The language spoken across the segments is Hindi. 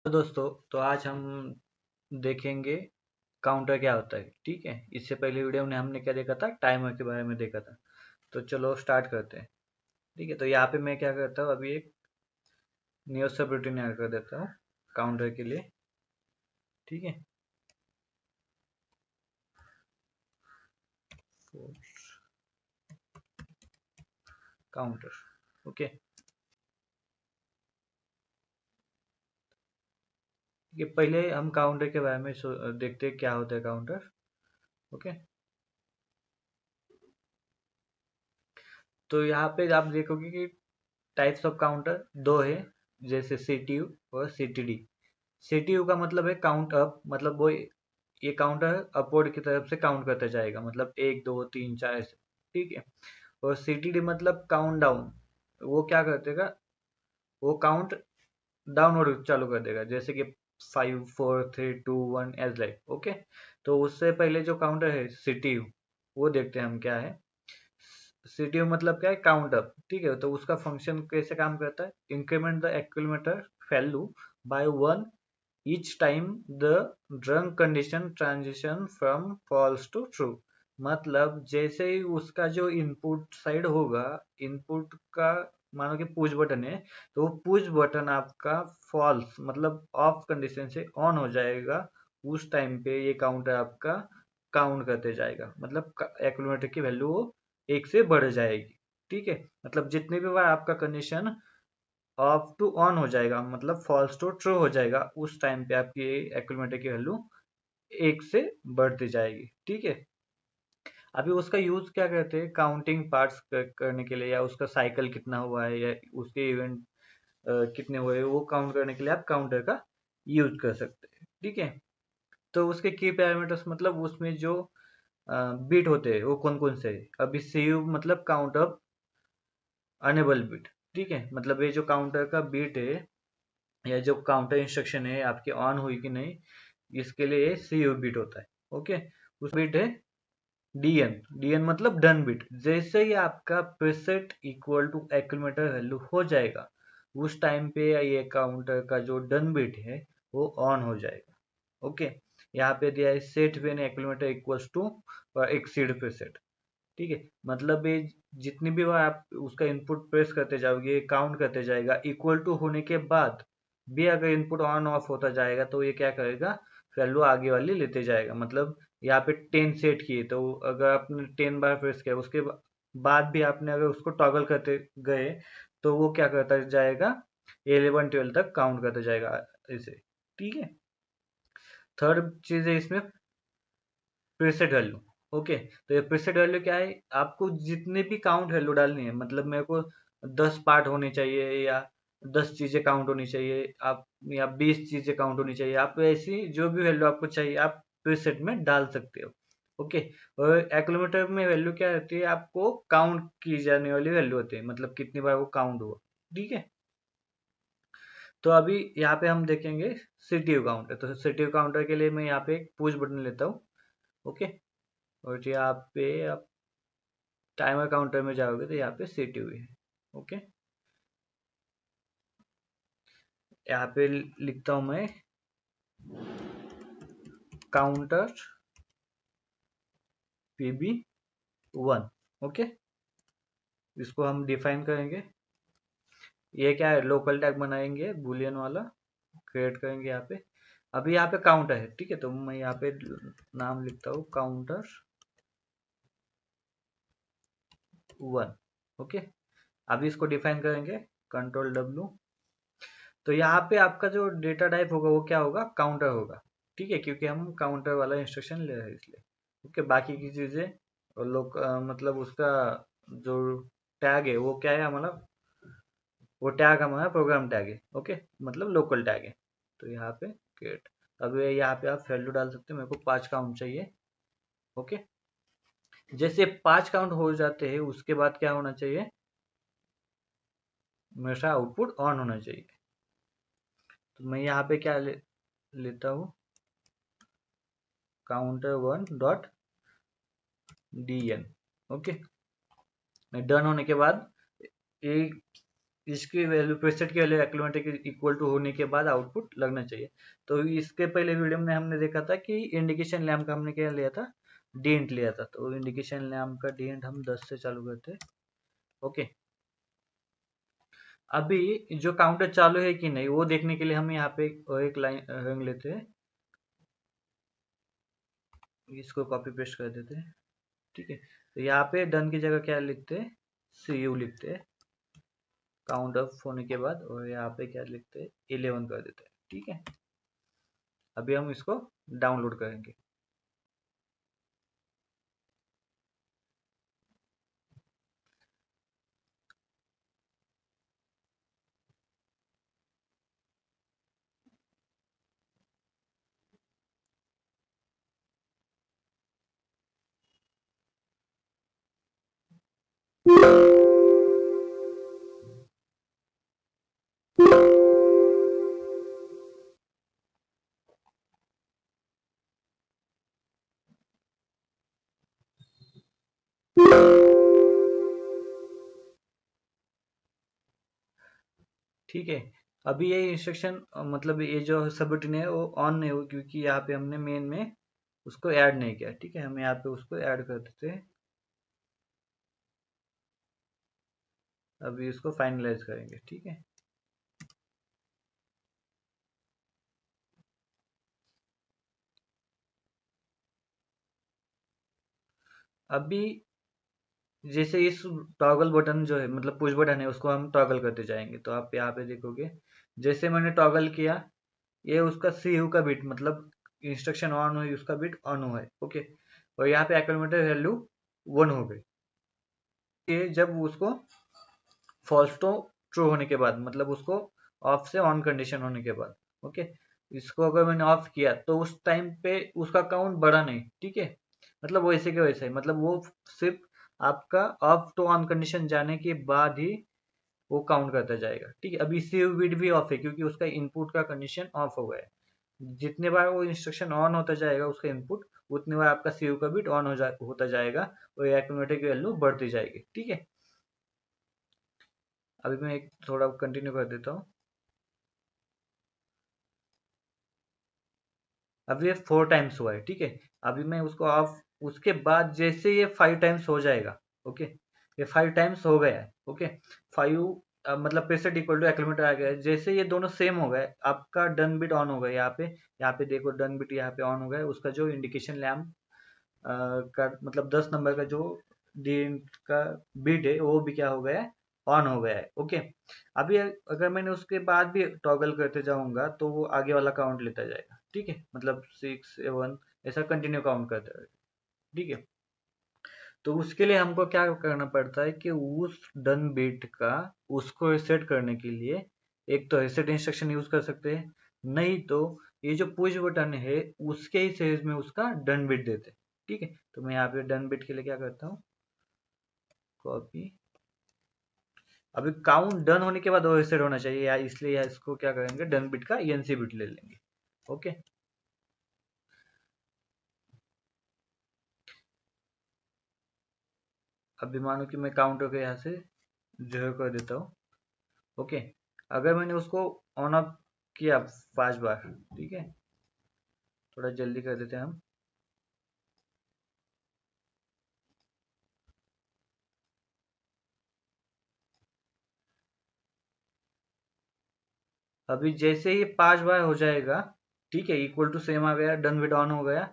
तो दोस्तों, तो आज हम देखेंगे काउंटर क्या होता है। ठीक है, इससे पहले वीडियो में हमने क्या देखा था, टाइमर के बारे में देखा था। तो चलो स्टार्ट करते हैं। ठीक है, तो यहाँ पे मैं क्या करता हूँ, अभी एक न्यू सब रूटीन ऐड कर देता हूँ काउंटर के लिए। ठीक है, काउंटर। ओके, ठीक है, पहले हम काउंटर के बारे में देखते हैं क्या होता है काउंटर। ओके, तो यहाँ पे आप देखोगे कि टाइप्स ऑफ काउंटर दो है, जैसे सीटीयू और सीटीडी। सीटीयू का मतलब है काउंट अप, मतलब वो ये काउंटर अपवर्ड की तरफ से काउंट करता जाएगा, मतलब 1 2 3 4 ऐसे। ठीक है, और सीटीडी मतलब काउंट डाउन। वो क्या कर देगा, वो काउंट डाउनवर्ड चालू कर देगा, जैसे कि 5 4 3 2 1 एज लाइक। ओके, तो उससे पहले जो काउंटर है सीटीयू, वो देखते हैं हम क्या है। सीटीयू मतलब क्या है, काउंट अप। ठीक है, तो उसका फंक्शन कैसे काम करता है, increment the accumulator value by 1 each time the drunk condition transition from false to true। मतलब जैसे ही उसका जो इनपुट साइड होगा, इनपुट का मानो कि पुश बटन है, तो वो पुश बटन आपका फॉल्स मतलब ऑफ कंडीशन से ऑन हो जाएगा, उस टाइम पे ये काउंटर आपका काउंट करते जाएगा, मतलब एक्यूमुलेटर की वैल्यू वो 1 से बढ़ जाएगी। ठीक है, मतलब जितने भी बार आपका कंडीशन ऑफ टू ऑन हो जाएगा, मतलब फॉल्स टू ट्रू हो जाएगा, उस टाइम पे आपकी एक्यूमुलेटर की वैल्यू 1 से बढ़ती जाएगी। ठीक है, अभी उसका यूज क्या करते हैं, काउंटिंग पार्ट्स करने के लिए, या उसका साइकिल कितना हुआ है, या उसके इवेंट कितने हुए, वो काउंट करने के लिए आप काउंटर का यूज कर सकते हैं। ठीक है, तो उसके की पैरामीटर्स, मतलब उसमें जो बीट होते हैं वो कौन कौन से है। अभी सीयू मतलब काउंट अप अनेबल बीट। ठीक है, मतलब ये जो काउंटर का बीट है, या जो काउंटर इंस्ट्रक्शन है आपकी ऑन हुई कि नहीं, इसके लिए सीयू बिट होता है। ओके, उस बिट है डीएन। डीएन मतलब डन बिट। जैसे ही आपका preset equal to accumulator value हो जाएगा, उस टाइम पे ये काउंटर का जो डन बिट है वो ऑन हो जाएगा। ओके, यहाँ पे दिया है set when accumulator equals to exceed preset. ठीक है, मतलब ये जितनी भी बार आप उसका इनपुट प्रेस करते जाओगे, काउंट करते जाएगा, इक्वल टू होने के बाद भी अगर इनपुट ऑन ऑफ होता जाएगा, तो ये क्या करेगा, वैल्यू आगे वाली लेते जाएगा। मतलब यहाँ पे 10 सेट किए, तो अगर आपने 10 बार प्रेस किया, उसके बाद भी आपने अगर उसको टॉगल करते गए, तो वो क्या करता जाएगा, 11 12 तक काउंट करता जाएगा इसे। ठीक है, थर्ड चीज है इसमें प्रीसेट वैल्यू। ओके, तो ये प्रीसेट वैल्यू क्या है, आपको जितने भी काउंट वैल्यू डालनी है, मतलब मेरे को 10 पार्ट होने चाहिए, या 10 चीजें काउंट होनी चाहिए, आप या 20 चीजें काउंट होनी चाहिए, आप ऐसी जो भी वैल्यू आपको चाहिए आप प्रीसेट में डाल सकते हो। ओके, और एक्यूमुलेटर में वैल्यू क्या रहती है, आपको काउंट की जाने वाली वैल्यू होती है, मतलब कितनी बार वो काउंट हुआ। ठीक है, तो अभी यहाँ पे हम देखेंगे सीटीयू काउंटर। तो सीटीयू काउंटर के लिए मैं यहाँ पे एक पुश बटन लेता हूँ। ओके, और यहाँ पे आप टाइमर काउंटर में जाओगे तो यहाँ पे सीटीयू है। ओके, यहाँ पे लिखता हूँ मैं काउंटर PB1। ओके, इसको हम डिफाइन करेंगे। ये क्या है, लोकल टैग बनाएंगे बुलियन वाला, क्रिएट करेंगे यहाँ पे। अभी यहाँ पे काउंटर है। ठीक है, तो मैं यहाँ पे नाम लिखता हूँ काउंटर 1। ओके, अभी इसको डिफाइन करेंगे, Ctrl W। तो यहाँ पे आपका जो डेटा टाइप होगा वो क्या होगा, काउंटर होगा। ठीक है, क्योंकि हम काउंटर वाला इंस्ट्रक्शन ले रहे हैं इसलिए। ओके, बाकी की चीजें और लोग मतलब उसका जो टैग है वो क्या है हमारा, वो टैग हमारा प्रोग्राम टैग है। ओके, मतलब लोकल टैग है। तो यहाँ पे क्रिएट, अब यहाँ पे आप वैल्यू डाल सकते हो, मेरे को 5 काउंट चाहिए। ओके, जैसे 5 काउंट हो जाते हैं, उसके बाद क्या होना चाहिए, हमेशा आउटपुट ऑन होना चाहिए। तो मैं यहाँ पे क्या लेता हूँ, counter1.dn। ओके, डन होने के बाद ये इसकी वैल्यू प्रीसेट की वैल्यू एक्यूमुलेटर के इक्वल टू होने के बाद आउटपुट लगना चाहिए। तो इसके पहले वीडियो में हमने देखा था कि इंडिकेशन लैम्प का हमने क्या लिया था, डीएंट लिया था। तो इंडिकेशन लैम्प का डीएंट हम 10 से चालू करते हैं। ओके, अभी जो काउंटर चालू है कि नहीं वो देखने के लिए हम यहाँ पे एक लाइन रंग लेते हैं, इसको कॉपी पेस्ट कर देते हैं। ठीक है, तो यहाँ पे डन की जगह क्या लिखते हैं, सी यू लिखते हैं काउंट अप होने के बाद, और यहाँ पे क्या लिखते हैं 11 कर देते हैं। ठीक है, अभी हम इसको डाउनलोड करेंगे। ठीक है, अभी ये इंस्ट्रक्शन मतलब ये जो सबरूटीन है वो ऑन नहीं हो, क्योंकि यहाँ पे हमने मेन में उसको ऐड नहीं किया। ठीक है, हम यहाँ पे उसको ऐड कर देते हैं। अभी इसको फाइनलाइज करेंगे। ठीक है, अभी जैसे इस टॉगल बटन जो है मतलब पुश बटन है उसको हम टॉगल करते जाएंगे। तो आप यहाँ पे देखोगे जैसे मैंने टॉगल किया, ये उसका सी यू का बिट मतलब इंस्ट्रक्शन ऑन हुई, उसका बिट ऑन हुआ है। ओके, और यहाँ पे एक्यूमुलेटर वैल्यू 1 हो गई। ये जब उसको फॉल्स टू ट्रू होने के बाद मतलब उसको ऑफ से ऑन कंडीशन होने के बाद। ओके, इसको अगर मैंने ऑफ किया तो उस टाइम पे उसका काउंट बढ़ा नहीं। ठीक है, मतलब वैसे के वैसे ही, मतलब वो सिर्फ आपका ऑफ टू ऑन कंडीशन जाने के बाद ही वो काउंट करता जाएगा। ठीक है, अभी सेव बिट भी ऑफ है क्योंकि उसका इनपुट का कंडीशन ऑफ हो गया है। जितने बार वो इंस्ट्रक्शन ऑन होता जाएगा उसका इनपुट, उतने बार आपका सेव का बिट ऑन होता जाएगा और एक्यूमुलेटर की वैल्यू बढ़ती जाएगी। ठीक है, अभी मैं एक थोड़ा कंटिन्यू कर देता हूँ। अब ये 4 टाइम्स हुआ है। ठीक है, अभी मैं उसको ऑफ, उसके बाद जैसे ये 5 टाइम्स हो जाएगा। ओके, ये 5 टाइम्स हो गया है। ओके, 5 मतलब प्रीसेट इक्वल टू एक्यूमुलेटर आ गया है। जैसे ये दोनों सेम हो गए, आपका डन बिट ऑन हो गया। यहाँ पे देखो डन बिट यहाँ पे ऑन हो गया है। उसका जो इंडिकेशन लैम्प का मतलब 10 नंबर का जो डी का बिट है वो भी क्या हो गया है, ऑन हो गया है। ओके, अभी अगर मैंने उसके बाद भी टॉगल करते जाऊंगा तो वो आगे वाला काउंट लेता जाएगा। ठीक है, मतलब 6 7 ऐसा कंटिन्यू काउंट करता है। ठीक है, तो उसके लिए हमको क्या करना पड़ता है कि उस डन बिट का उसको रीसेट करने के लिए एक तो रीसेट इंस्ट्रक्शन यूज कर सकते हैं, नहीं तो ये जो पुश बटन है उसके ही सेज में उसका डन बिट देते हैं। ठीक है, तो मैं यहाँ पे डन बिट के लिए क्या करता हूँ, कॉपी। अभी काउंट डन होने के बाद वो रीसेट होना चाहिए या इसलिए या इसको क्या करेंगे, डन बिट का एनसी बिट ले लेंगे। ओके, अभी मानो कि मैं काउंटर को यहाँ से 0 कर देता हूँ। ओके, अगर मैंने उसको ऑन ऑफ किया 5 बार। ठीक है, थोड़ा जल्दी कर देते हैं हम। अभी जैसे ही 5 बार हो जाएगा, ठीक है, इक्वल टू सेम आ गया, डन बिट ऑन हो गया,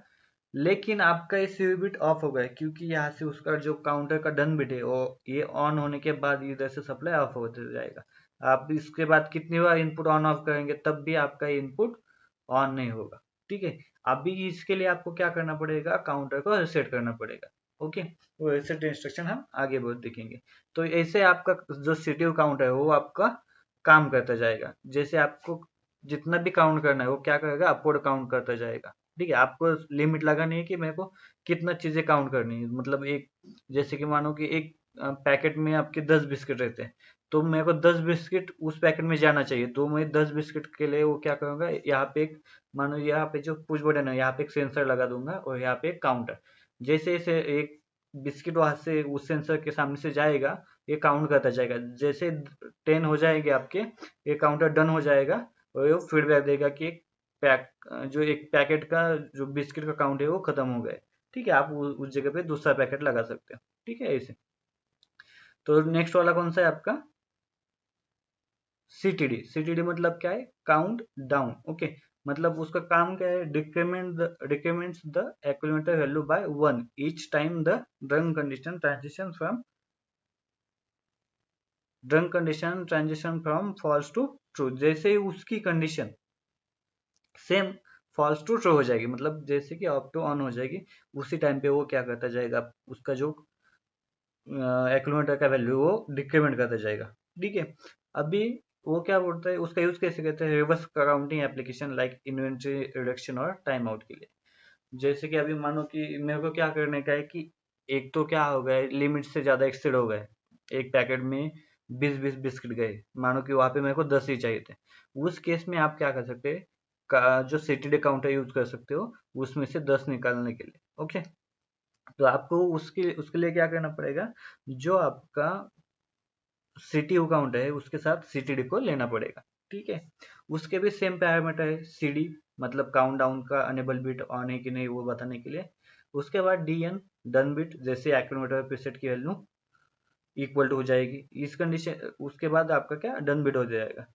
लेकिन आपका ये सी बिट ऑफ हो गया क्योंकि यहाँ से उसका जो काउंटर का डन बिट है वो ये ऑन होने के बाद इधर से सप्लाई ऑफ होते जाएगा। आप इसके बाद कितनी बार इनपुट ऑन ऑफ करेंगे तब भी आपका इनपुट ऑन नहीं होगा। ठीक है, अभी इसके लिए आपको क्या करना पड़ेगा, काउंटर को रीसेट करना पड़ेगा। ओके, वो रीसेट इंस्ट्रक्शन हम आगे बहुत देखेंगे। तो ऐसे आपका जो सीटीयू काउंटर है वो आपका काम करता जाएगा। जैसे आपको जितना भी काउंट करना है वो क्या करेगा, अपवर्ड काउंट करता जाएगा। ठीक है, आपको लिमिट लगानी है कि मेरे को कितना चीजें काउंट करनी है। मतलब एक, जैसे कि मानो कि एक पैकेट में आपके 10 बिस्किट रहते हैं, तो मेरे को 10 बिस्किट उस पैकेट में जाना चाहिए। तो मैं 10 बिस्किट के लिए वो क्या करूंगा, यहाँ पे एक, मानो यहाँ पे जो पुश बटन है यहाँ पे एक सेंसर लगा दूंगा और यहाँ पे एक काउंटर। जैसे जैसे एक बिस्किट वहां से उस सेंसर के सामने से जाएगा ये काउंट करता जाएगा। जैसे 10 हो जाएंगे आपके, ये काउंटर डन हो जाएगा और ये फीडबैक देगा कि एक पैकेट का जो बिस्किट का काउंट है वो खत्म हो गया है। ठीक है, आप उस जगह पे दूसरा पैकेट लगा सकते हो। ठीक है ऐसे। तो नेक्स्ट वाला कौन सा है आपका? सीटीडी। सीटीडी मतलब क्या है? Count down. ओके, मतलब उसका काम क्या है? Decrements the accumulator value by 1 each time the run condition transition from false to true. जैसे ही उसकी condition same false to true हो जाएगी, मतलब जैसे कि अप टू ऑन हो जाएगी, उसी टाइम पे वो क्या करता जाएगा, उसका जो एक्यूमुलेटर का वैल्यू वो डिक्रीमेंट करता जाएगा। ठीक है, अभी वो क्या बोलता है, उसका यूज कैसे करते हैं? Reverse counting application like inventory reduction और टाइम आउट के लिए। जैसे कि अभी मानो कि मेरे को क्या करने का है कि एक तो क्या हो गया, लिमिट से ज्यादा एक्सीड हो गए, एक पैकेट में 20-20 बिस्किट गए, मानो कि वहां पे मेरे को 10 ही चाहिए थे। उस केस में आप क्या कर सकते हैं, जो सीटीडी काउंटर यूज कर सकते हो उसमें से 10 निकालने के लिए। ओके, तो आपको उसके उसके लिए क्या करना पड़ेगा, जो आपका सीटीयू काउंट है उसके साथ सीटीडी को लेना पड़ेगा। ठीक है, उसके भी सेम पैरामीटर है, सीडी मतलब काउंट डाउन का अनेबल बिट ऑन है कि नहीं वो बताने के लिए। उसके बाद डीएन डन बिट, जैसे एक्यूमुलेटर प्रीसेट की वैल्यू इक्वल टू हो जाएगी इस कंडीशन, उसके बाद आपका क्या डन बिट हो जाएगा।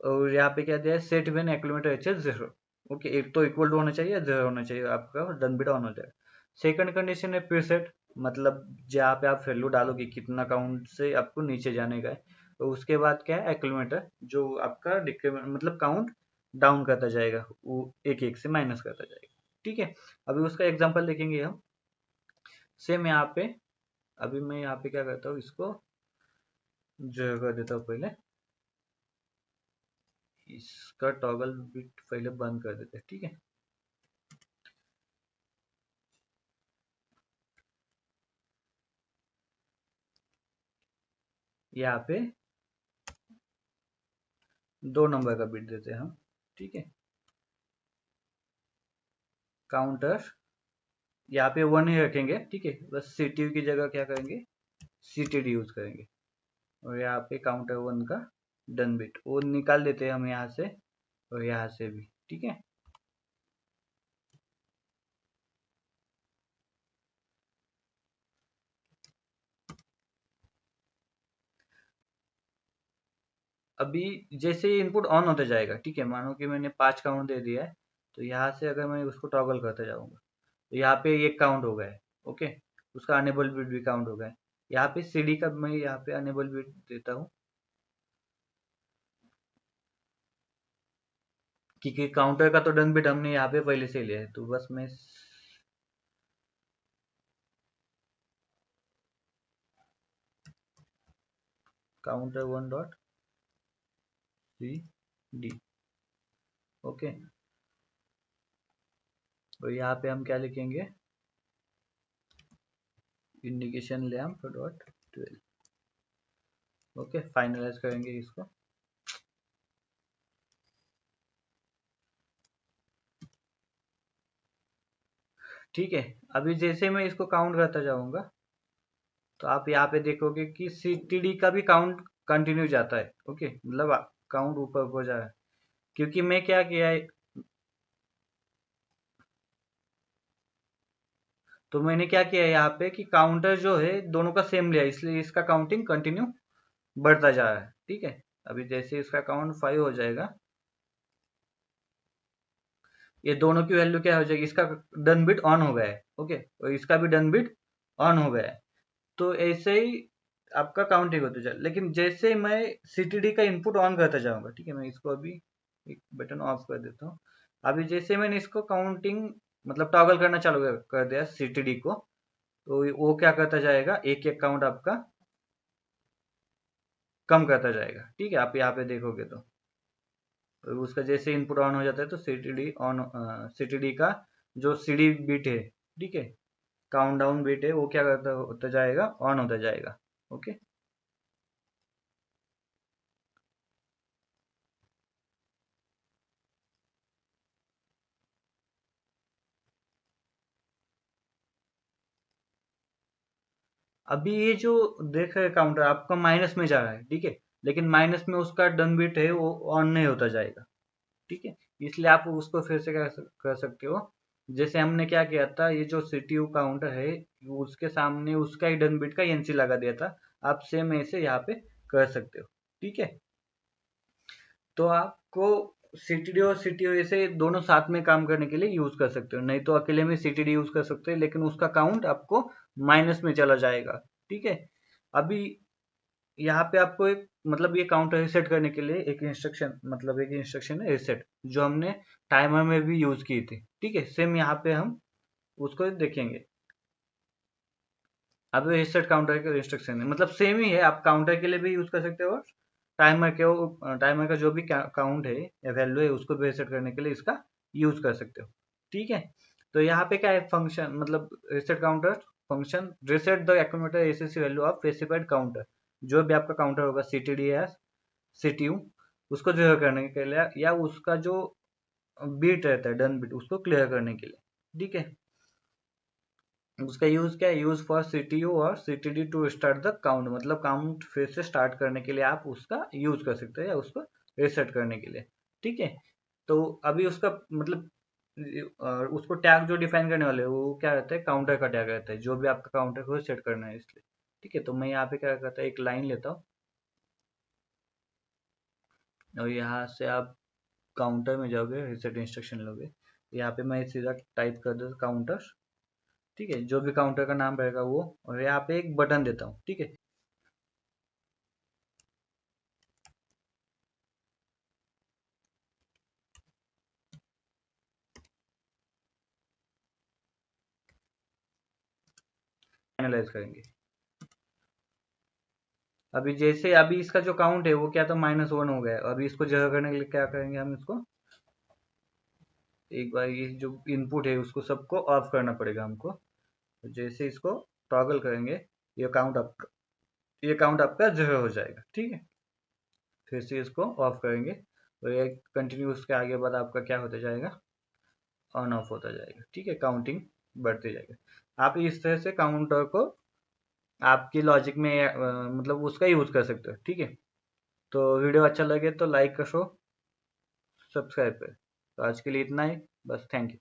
और यहाँ पे क्या दिया है, set when accumulator H 0। Okay, एक तो इक्वल टू होना चाहिए, 0 होना चाहिए, आपका डन बिट ऑन हो जाएगा। सेकंड कंडीशन है प्रीसेट, मतलब जहाँ पे आप वैल्यू डालोगे कितना काउंट से आपको नीचे जाने का है। तो उसके बाद क्या है, एक्यूमुलेटर जो आपका डिक्रीमेंट मतलब काउंट डाउन करता जाएगा, वो एक एक से माइनस करता जाएगा। ठीक है, अभी उसका एग्जांपल देखेंगे हम। सेम यहाँ पे, अभी मैं यहाँ पे क्या करता हूँ, इसको जो कर देता हूँ पहले, इसका टॉगल बिट पहले बंद कर देते हैं। ठीक है, यहाँ पे 2 नंबर का बिट देते हैं हम। ठीक है, काउंटर यहाँ पे 1 ही रखेंगे। ठीक है, बस सीटीयू की जगह क्या करेंगे, सीटीडी यूज करेंगे। और यहाँ पे काउंटर 1 का डन बिट वो निकाल देते हैं हम यहाँ से और यहाँ से भी। ठीक है, अभी जैसे इनपुट ऑन होता जाएगा, ठीक है, मानो कि मैंने 5 काउंट दे दिया है, तो यहाँ से अगर मैं उसको टॉगल करते जाऊंगा तो यहाँ पे एक काउंट हो गया है। ओके, उसका अनेबल बिट भी काउंट हो गया है। यहाँ पे सीडी का मैं यहाँ पे अनेबल बिट देता हूँ, क्योंकि काउंटर का तो डन बिट हमने यहाँ पे पहले से लिया है, तो बस मैं counter 1 dot C D. Okay, और यहाँ पे हम क्या लिखेंगे, indication lamp dot 12। Okay, finalise करेंगे इसको। ठीक है, अभी जैसे मैं इसको काउंट करता जाऊंगा तो आप यहाँ पे देखोगे कि सीटीडी का भी काउंट कंटिन्यू जाता है। ओके, मतलब काउंट ऊपर ऊपर जा रहा है, क्योंकि मैं क्या किया है, तो मैंने क्या किया है यहाँ पे कि काउंटर जो है दोनों का सेम लिया, इसलिए इसका काउंटिंग कंटिन्यू बढ़ता जा रहा है। ठीक है, अभी जैसे इसका काउंट 5 हो जाएगा, ये दोनों की वैल्यू क्या हो जाएगी, इसका डन बिट ऑन हो गया है। ओके, और इसका भी डन बिट ऑन हो गया है। तो ऐसे ही आपका काउंटिंग होते जाए, लेकिन जैसे मैं सीटीडी का इनपुट ऑन करता जाऊंगा, ठीक है, मैं इसको अभी एक बटन ऑफ कर देता हूँ। अभी जैसे मैंने इसको काउंटिंग मतलब टॉगल करना चालू कर दिया सीटीडी को, तो वो क्या करता जाएगा, एक एक काउंट आपका कम करता जाएगा। ठीक है, आप यहाँ पे देखोगे तो उसका जैसे इनपुट ऑन हो जाता है तो सीटीडी ऑन, सीटीडी का जो सीडी बिट है, ठीक है, काउंट डाउन बिट है, वो क्या करता होता जाएगा, ऑन होता जाएगा। ओके, अभी ये जो देख रहे काउंटर आपका माइनस में जा रहा है, ठीक है, लेकिन माइनस में उसका डन बिट है वो ऑन नहीं होता जाएगा, ठीक है। इसलिए आप उसको फिर से कर सकते हो। जैसे हमने क्या किया था, ये जो सीटीयू काउंटर है उसके सामने उसका ही डन बिट का एनसी लगा दिया था। आप सेम ऐसे यहाँ पे कर सकते हो, ठीक है। तो आपको सीटीडी और सीटीओ ऐसे दोनों साथ में काम करने के लिए यूज कर सकते हो, नहीं तो अकेले में सीटीडी यूज कर सकते हो लेकिन उसका काउंट आपको माइनस में चला जाएगा, ठीक है। अभी यहाँ पे आपको एक मतलब ये काउंटर रीसेट करने के लिए एक इंस्ट्रक्शन मतलब एक इंस्ट्रक्शन है रीसेट, जो हमने टाइमर में भी यूज की थी, ठीक है। सेम यहाँ पे हम उसको देखेंगे। अब रीसेट काउंटर के इंस्ट्रक्शन है मतलब सेम ही है, आप काउंटर के लिए भी यूज कर सकते हो और टाइमर का जो भी काउंट है या वैल्यू है उसको भी रीसेट करने के लिए इसका यूज कर सकते हो, ठीक है। तो यहाँ पे क्या है फंक्शन मतलब reset counter function reset the accumulator ACC value of specified counter, जो भी आपका काउंटर होगा सीटीडी या सीटीयू उसको जो करने के लिए या उसका जो बीट रहता है डन बीट उसको क्लियर करने के लिए, ठीक है। उसका यूज क्या है, यूज फॉर सीटीयू और CTD to start the count, मतलब काउंट फिर से स्टार्ट करने के लिए आप उसका यूज कर सकते हैं या उसको रीसेट करने के लिए, ठीक है। तो अभी उसका मतलब उसको टैग जो डिफाइन करने वाले हैं वो क्या रहता है, काउंटर का टैग रहता है, जो भी आपका काउंटर को सेट करना है इसलिए, ठीक है। तो मैं यहाँ पे क्या करता है एक लाइन लेता हूँ और यहाँ से आप काउंटर में जाओगे रीसेट इंस्ट्रक्शन लोगे, यहाँ पे मैं सीधा टाइप कर दूँ काउंटर, ठीक है, जो भी काउंटर का नाम रहेगा वो, और यहाँ पे एक बटन देता हूँ, ठीक है। फाइनलाइज करेंगे। अभी जैसे अभी इसका जो काउंट है वो क्या था -1 हो गया, अभी इसको जगह करने के लिए क्या करेंगे हम इसको एक बार ये जो इनपुट है उसको सबको ऑफ करना पड़ेगा हमको। तो जैसे इसको टॉगल करेंगे ये काउंट आपका जगह हो जाएगा, ठीक है। फिर से इसको ऑफ करेंगे और ये कंटिन्यू उसके आगे बाद आपका क्या होता जाएगा, ऑन ऑफ होता जाएगा, ठीक है, काउंटिंग बढ़ते जाएगा। आप इस तरह से काउंटर को आपकी लॉजिक में मतलब उसका यूज कर सकते हो, ठीक है। तो वीडियो अच्छा लगे तो लाइक करो, सब्सक्राइब करें। तो आज के लिए इतना ही, बस थैंक यू।